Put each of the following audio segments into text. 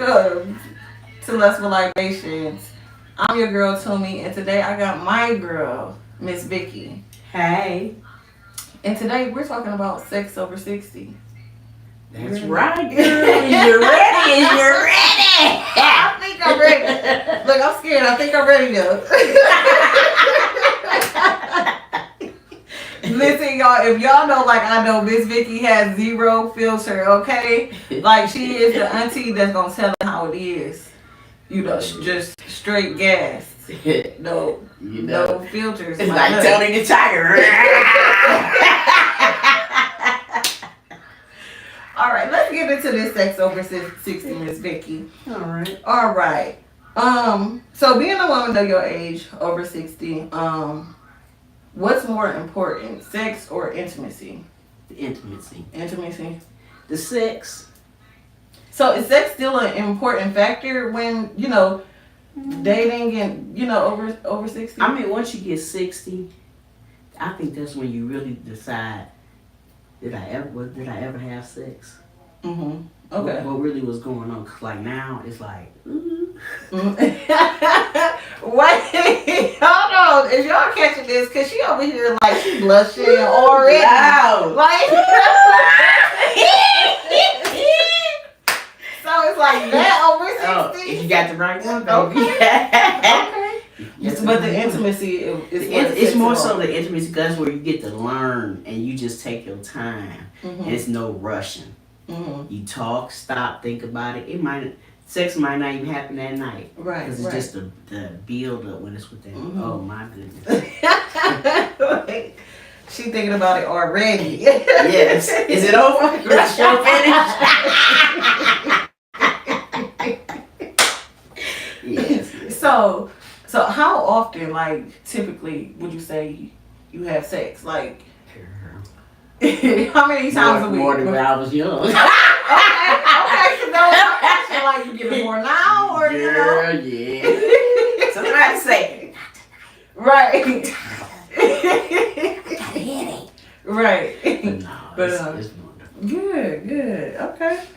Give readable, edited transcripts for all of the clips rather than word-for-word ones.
to Lustful Libations. I'm your girl Toomey, and today I got my girl, Miss Vicki. Hey. And today we're talking about sex over 60. That's right, girl. You're ready. You're ready. I think I'm ready. Look, I'm scared. I think I'm ready though. Listen, y'all, if y'all know, like I know, Miss Vicki has zero filter, okay? Like, she is the auntie that's gonna tell her how it is. You know, just straight gas. No, no filters. It's like Tony the Tiger. All right, let's get into this sex over 60, Miss Vicki. All right. So being a woman of your age, over 60, what's more important, sex or intimacy? Intimacy. Intimacy. The sex. So is sex still an important factor when, you know, dating and, you know, over 60? I mean, once you get 60, I think that's when you really decide, did I ever have sex? Mm-hmm. Okay. What really was going on? 'Cause like now, it's like, Wait, hold on. Is y'all catching this? Cause she over here like she blushing already. Wow. Like, so it's like that over 60. If you got the right one, baby. Okay. Yes, but the intimacy it's more so the intimacy, because that's where you get to learn and you just take your time. Mm-hmm. And it's no rushing. Mm-hmm. You talk, stop, think about it. Sex might not even happen that night. Right. Because it's just the build up when it's with them. Mm-hmm. Oh my goodness. She thinking about it already. Yes. Is it over? Is the show finished? Yes. So how often, like, typically would you say you have sex? Like, how many times a week? More than when I was young. Okay. No, I'm like, you get it more now, or you know? Girl, yeah. Somebody say, right. I got a headache. Right. But no, it's wonderful. Good.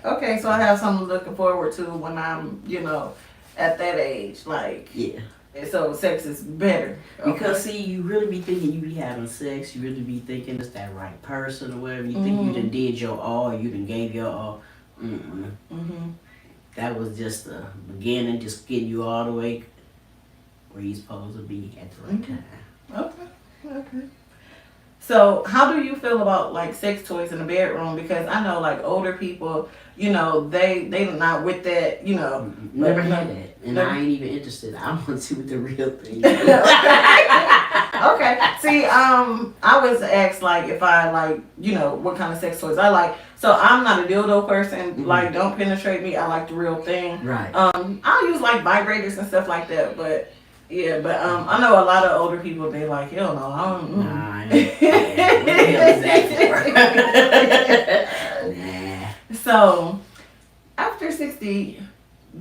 Okay. So I have something looking forward to when I'm, you know, at that age, like. Yeah. And so sex is better. Okay. Because see, you really be thinking you be having sex, you really be thinking it's that right person or whatever. You think you done did your all, you done gave your all. That was just the beginning, just getting you all the way where you're supposed to be at the right time. Okay. So how do you feel about like sex toys in the bedroom? Because I know like older people, you know, they not with that, you know. Never had that. And I ain't even interested. I want to see what the real thing is. Okay. See, I was asked like if I like, you know, what kind of sex toys I like. So I'm not a dildo person. Like, don't penetrate me. I like the real thing. Right. I'll use like vibrators and stuff like that, but yeah, but I know a lot of older people, they like, hell no, I don't. Nah, what the hell is that for? Nah. So, after 60,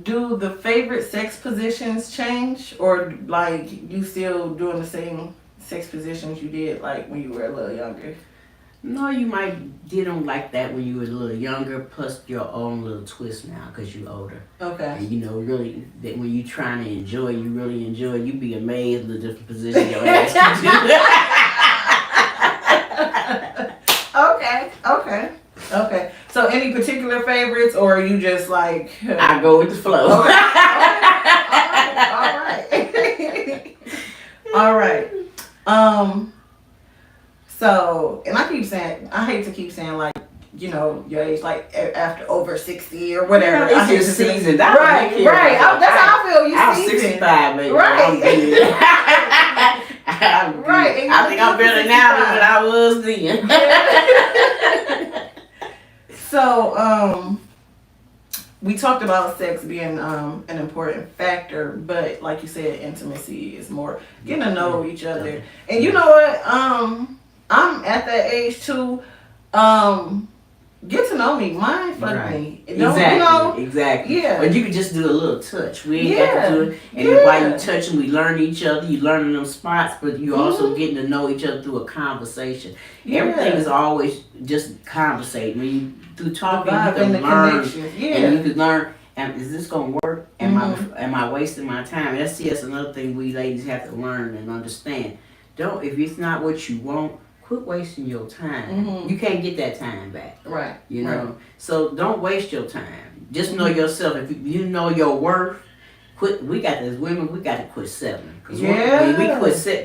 do the favorite sex positions change, or like you still doing the same sex positions you did like when you were a little younger? No, you might did them like that when you were a little younger, plus your own little twist now because you're older. Okay. And you know, really, that when you trying to enjoy, you really enjoy, you be amazed at the different positions your ass can do. Okay. So any particular favorites, or are you just like... I go with the flow. Okay. All right. So, and I keep saying, I hate to keep saying like, you know, your age, like after over 60 or whatever. Yeah, it's your season. Right. That's how I feel. I'm 65, baby. Right. I'm good. I'm right. good. I think I'm better now than when I was then. Yeah. So, we talked about sex being an important factor, but like you said, intimacy is more getting to know each other. And you know what? I'm at that age too. Get to know me. Mind fuck me. Exactly. Yeah. But you can just do a little touch. We ain't got to do it. And then while you touching, we learn each other. You learning them spots, but you also getting to know each other through a conversation. Everything is always just conversating. When you through talking, you can learn. And you can learn. Is this gonna work? Am I wasting my time? That's another thing we ladies have to learn and understand. Don't if it's not what you want, quit wasting your time. You can't get that time back. Right. You know. So don't waste your time. Just know yourself. If you know your worth, quit. We got as women, we got to quit settling. Because when we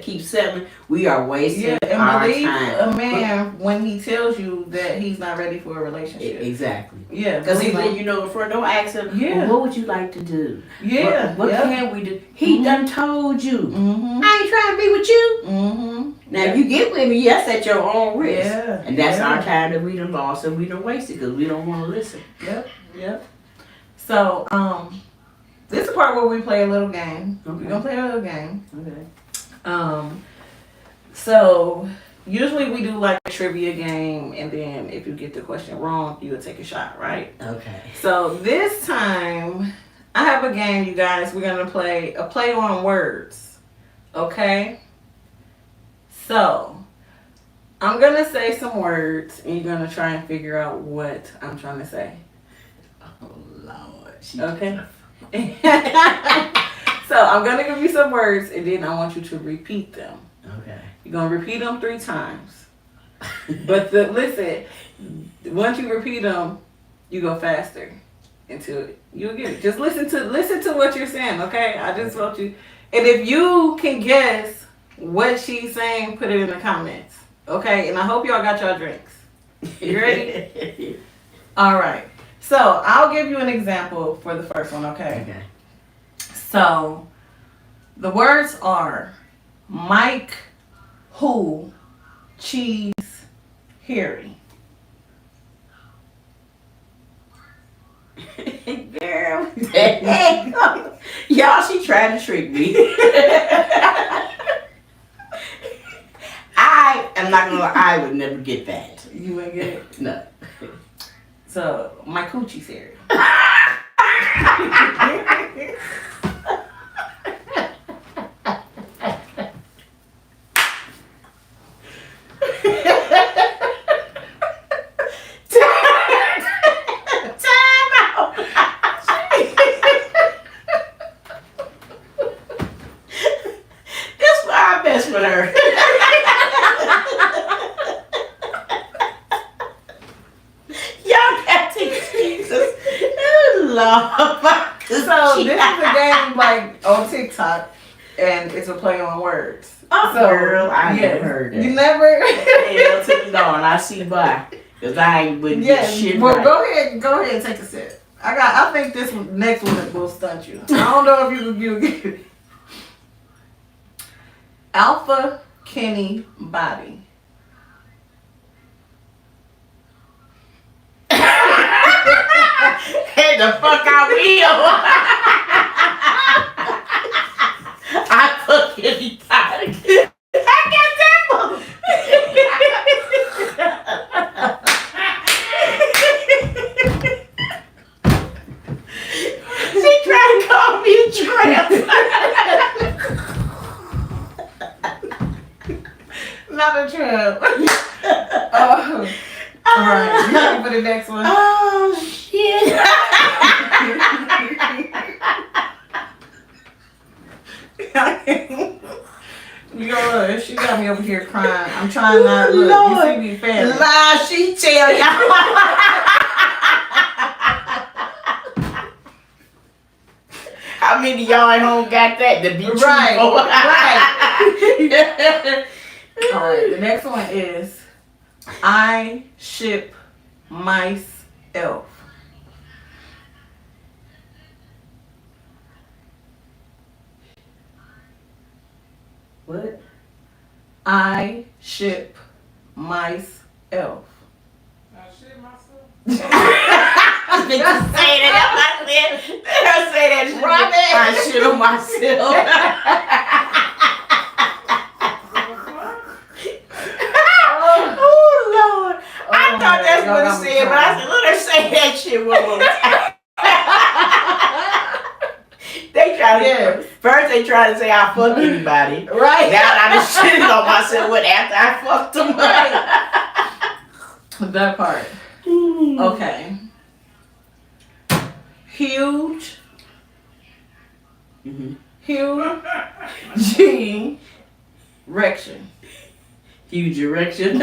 keep settling, we are wasting and our believe time. A man when he tells you that he's not ready for a relationship. Exactly. Yeah. Because don't ask him. Yeah. Well, what would you like to do? Yeah. What can we do? He done told you. Mm-hmm. I ain't trying to be with you. Mm-hmm. Now, if you get with me, that's at your own risk. Yeah. And that's our time that we done lost and we done wasted because we don't want to listen. Yep. So, this is the part where we play a little game. Okay. We're gonna play a little game. Okay. So usually we do like a trivia game, and then if you get the question wrong, you will take a shot, right? Okay. So this time I have a game, you guys. We're gonna play a play on words. Okay. So I'm gonna say some words, and you're gonna try and figure out what I'm trying to say. Oh Lord. Okay. So I'm gonna give you some words, and then I want you to repeat them. Okay. You're gonna repeat them 3 times. But listen, once you repeat them, you go faster until you get it. Just listen to what you're saying, okay? I just want you. And if you can guess what she's saying, put it in the comments, okay? And I hope y'all got y'all drinks. You ready? All right. So I'll give you an example for the first one, okay? Okay. So the words are Mike, who, cheese, Harry. Girl. Y'all, she trying to trick me. I am not gonna lie, I would never get that. You wouldn't get it? No. So, my coochie's Harry. That's why I mess with her. Y'all got to excuses. Oh, Lord. So, this is a game like on TikTok, and it's a play on words. Oh, So, girl, I never heard that. You never? Hell to the dawn, I see why. Because I ain't with this shit Well, right. go ahead and take a sip. I think this next one will stunt you. I don't know if you get it. Alpha Kenny Body. Hey, the fuck I will. I fuck anybody. I got that one. She tried to call me a tramp. Not a tramp. All right, you ready for the next one? Oh, shit. You know, she got me over here crying. I'm trying not to look. Lord. You see me fast. Lie, she tell y'all. How many of y'all at home got that to be true? Right. Right. All right, the next one is I ship mice elf. What? I ship mice elf. I shit myself. I think you say that. I say that. Robin. I shit on myself. Oh Lord! I thought that's what it said, but I said, let her say that shit one more time. They try to first they try to say I fuck anybody. Right. Now I done shitted on myself with after I fucked them. Right. That part. Okay. Huge. Mm-hmm. Huge. G. Rection. Huge erection.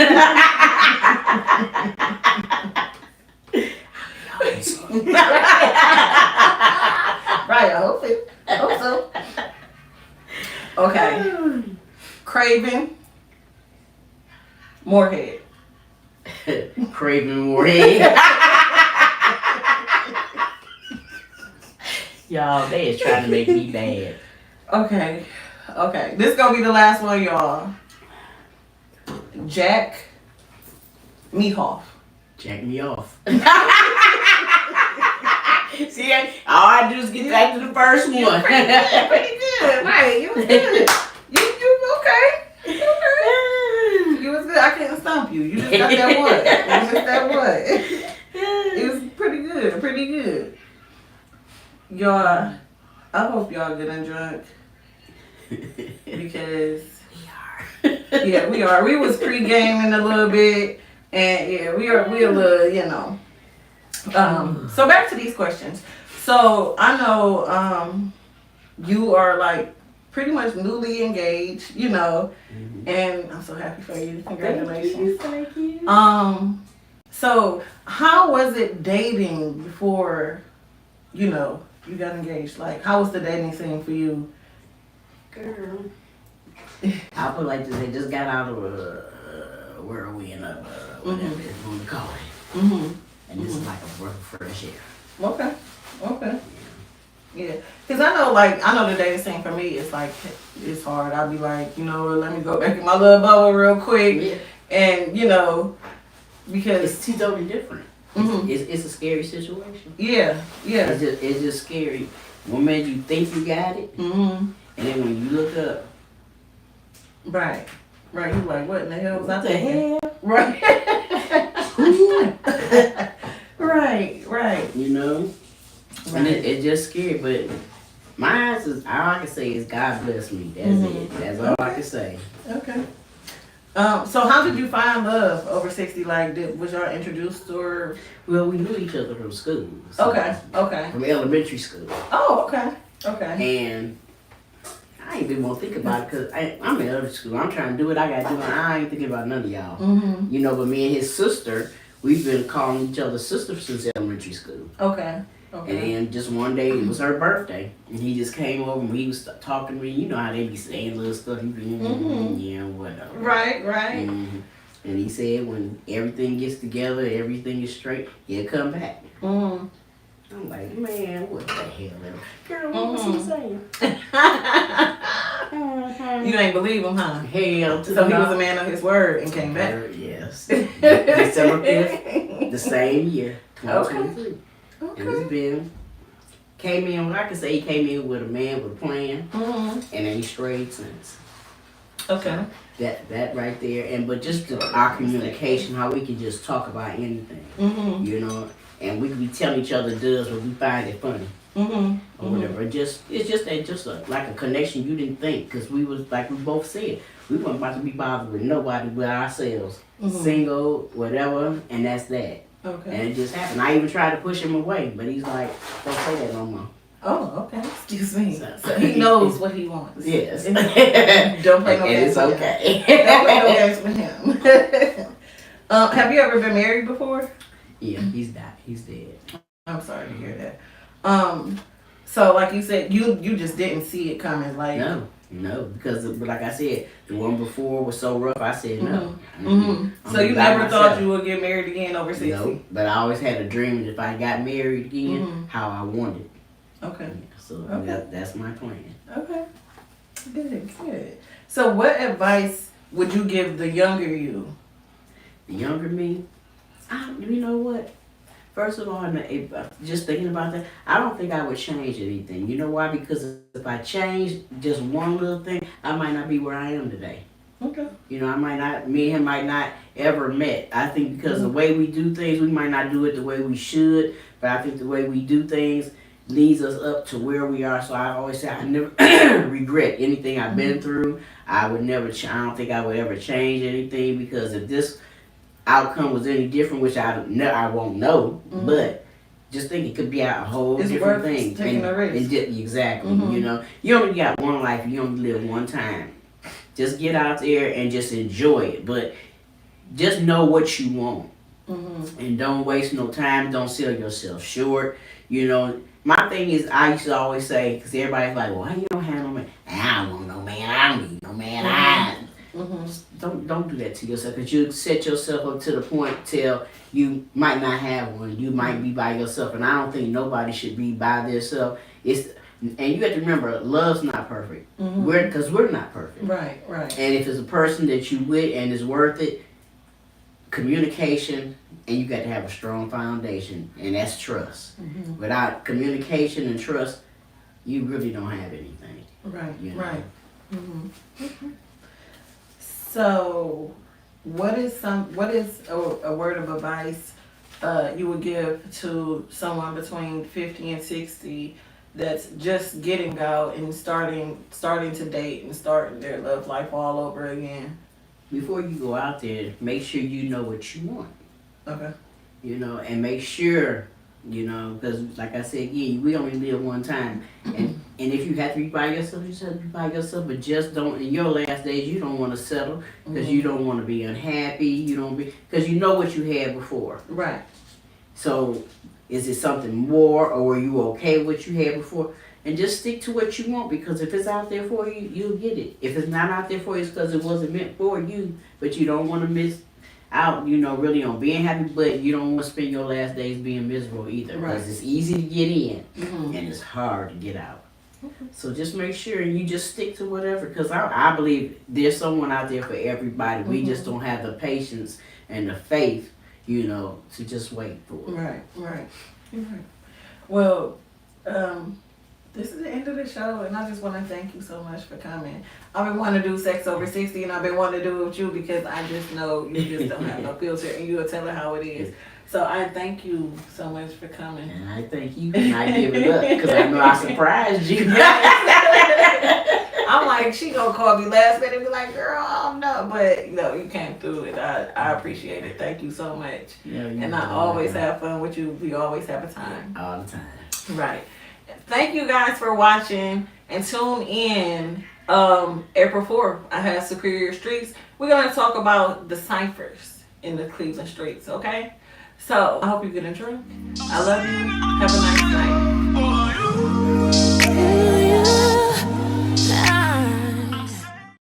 Right, I hope it. I hope so. Okay. Craven. Moorhead. Craving more head. Y'all, they is trying to make me bad. Okay. Okay. This gonna be the last one, y'all. Jack Mehoff. Jack me off. See, all I do is get back to the first one. Pretty good. Right. You was good. You okay. You was good. I can't stomp you. You just got that one. It was just that one. It was pretty good. Pretty good. Y'all, I hope y'all getting drunk because yeah, we are. We was pre-gaming a little bit, and yeah, we a little, you know. So back to these questions. So I know you are like pretty much newly engaged, you know, and I'm so happy for you. Congratulations. Thank you. So how was it dating before, you know, you got engaged? Like, how was the dating scene for you? Girl. I feel like they just got out of where are we in whatever you want to call it. Mm-hmm. And this is like a breath of fresh air. Okay. Okay. Yeah. Because I know the dating scene for me is like, it's hard. I'll be like, you know what, let me go back in my little bubble real quick. Yeah. And, you know, because. It's totally different. Mhm. It's a scary situation. Yeah. Yeah. It's just scary. One minute you think you got it, Mm-hmm. and then when you look up, Right. Right. You're like, what in the hell was I what the thinking? hell? Right. Right. Right. You know? And it's just scary, but mine is, all I can say is God bless me. That's it. That's all I can say. Okay. So how did you find love over 60? Like, was y'all introduced or? Well, we knew each other from school. So Okay. Okay. From elementary school. Oh, okay. Okay. And I ain't even want to think about it because I'm in elementary school. I'm trying to do what I got to do, and I ain't thinking about none of y'all. Mm-hmm. You know, but me and his sister, we've been calling each other sisters since elementary school. Okay. And Okay. then just one day, it was her birthday, and he just came over and he was talking to me. You know how they be saying little stuff. He be, yeah, whatever. Right. Right. Mm-hmm. And he said when everything gets together, everything is straight, he'll come back. Mm. I'm like, man, what the hell? Girl, what was he saying? You ain't believe him, huh? Hell to So he no. was a man of his word and came back. Yes. December 5th, the same year, 2023. Okay. And it's been, came in, I can say he came in with a man with a plan, Mm-hmm. and ain't strayed since. Okay. That right there, and but just our communication, how we can just talk about anything, Mm-hmm. you know, and we can be telling each other does what we find it funny Mm-hmm. or whatever. It's just like a connection you didn't think, because we was like we both said we weren't about to be bothered with nobody but ourselves, single, whatever, and that's that. Okay. And it just happened. I even tried to push him away, but he's like, don't say that no more. Oh, okay. Excuse me. So- So he knows what he wants. Yes. Don't play no And games it's with okay. him. Don't play no games with him. Have you ever been married before? Yeah, he's died. He's dead. I'm sorry to hear that. So like you said, you just didn't see it coming. Like No, because like I said, the one before was so rough. I said no. So you never thought you would get married again over 60? No, but I always had a dream that if I got married again, how I wanted. Okay. So Okay. that's my plan. Okay. Good. So what advice would you give the younger you? The younger me, you know what? First of all, just thinking about that, I don't think I would change anything. You know why? Because if I changed just one little thing, I might not be where I am today. Okay. You know, me and him might not ever met. I think because the way we do things, we might not do it the way we should, but I think the way we do things leads us up to where we are. So I always say I never regret anything I've been through. I would never, I don't think I would ever change anything, because if this outcome was any different, which I won't know, but just think it could be a whole It's different worth thing. taking the risk. Exactly. Mhm. You know, you only got one life. You only live one time. Just get out there and just enjoy it. But just know what you want. Mm-hmm. And don't waste no time. Don't sell yourself short. You know, my thing is, I used to always say, because everybody's like, well, why you don't have no man? I don't want no man. I don't need no man. Don't do that to yourself, because you set yourself up to the point till you might not have one. You might be by yourself, and I don't think nobody should be by themselves. And you have to remember, love's not perfect. Because we're not perfect. Right. And if it's a person that you with and is worth it, communication, and you got to have a strong foundation, and that's trust. Without communication and trust, you really don't have anything. Right. You know? Right. So, what is a word of advice you would give to someone between 50 and 60 that's just getting out and starting to date and starting their love life all over again? Before you go out there, make sure you know what you want. Okay. You know, and make sure, you know, because like I said again, we only live one time. And if you have to be by yourself, you just have to be by yourself. But just don't, in your last days, you don't want to settle, because you don't want to be unhappy. Because you know what you had before. Right. So, is it something more, or were you okay with what you had before? And just stick to what you want, because if it's out there for you, you'll get it. If it's not out there for you, it's because it wasn't meant for you. But you don't want to miss out, you know, really on being happy, but you don't want to spend your last days being miserable either. Because it's easy to get in, and it's hard to get out. So just make sure you just stick to whatever, because I believe there's someone out there for everybody. We just don't have the patience and the faith, you know, to just wait for it. Right. Well, this is the end of the show, and I just want to thank you so much for coming. I've been wanting to do Sex Over 60, and I've been wanting to do it with you because I just know you just don't have no filter, and you'll tell her how it is. So I thank you so much for coming. And I thank you, and I give it up, because I know I surprised you. I'm like, she gonna call me last minute and be like, girl, I don't know. But, you came through it. I appreciate it. Thank you so much. Yeah, and I always have fun with you. We always have a time. All the time. Right. Thank you guys for watching, and tune in April 4th. I have Superior Streets. We're going to talk about the ciphers in the Cleveland streets, okay? So I hope you get a drink. I love you. Have a nice night.